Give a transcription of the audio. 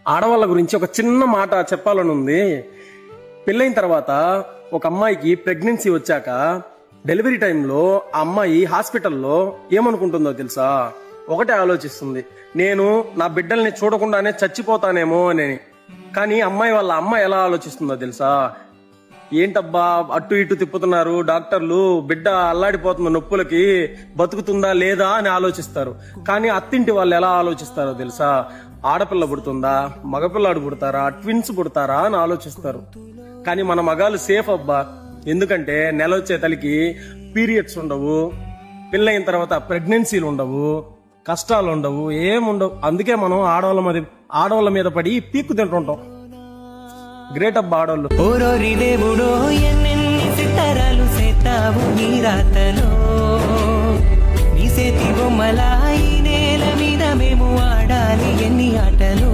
ఆడవాళ్ళ గురించి ఒక చిన్న మాట చెప్పాలని ఉంది. పెళ్ళైన తర్వాత ఒక అమ్మాయికి ప్రెగ్నెన్సీ వచ్చాక డెలివరీ టైంలో ఆ అమ్మాయి హాస్పిటల్లో ఏమనుకుంటుందో తెలుసా? ఒకటే ఆలోచిస్తుంది, నేను నా బిడ్డల్ని చూడకుండానే చచ్చిపోతానేమో అని. కానీ అమ్మాయి వాళ్ళ అమ్మ ఎలా ఆలోచిస్తుందో తెలుసా? ఏంటబ్బా అటు ఇటు తిప్పుతున్నారు డాక్టర్లు, బిడ్డ అల్లాడిపోతున్న నొప్పులకి, బతుకుతుందా లేదా అని ఆలోచిస్తారు. కానీ అత్తింటి వాళ్ళు ఎలా ఆలోచిస్తారో తెలుసా? ఆడపిల్ల పుడుతుందా, మగపిల్లాడు పుడతారా, ట్విన్స్ పుడతారా అని ఆలోచిస్తారు. కానీ మన మగాళ్ళు సేఫ్ అబ్బా. ఎందుకంటే నెల వచ్చే తల్లికి పీరియడ్స్ ఉండవు, పెళ్ళైన తర్వాత ప్రెగ్నెన్సీలు ఉండవు, కష్టాలు ఉండవు, ఏముండవు. అందుకే మనం ఆడవాళ్ళ మీద పడి పీక్కు తింటుంటాం. గ్రేట్ అబ్బా ఆడవాళ్ళు. ఓరోరి దేవుడో ఎన్నెన్ని సితారాలు సేతావు నీ రాతలో, నీ చేతి బొమ్మలా ఈ నేల మీద మేము ఆడాలి ఎన్ని ఆటలు.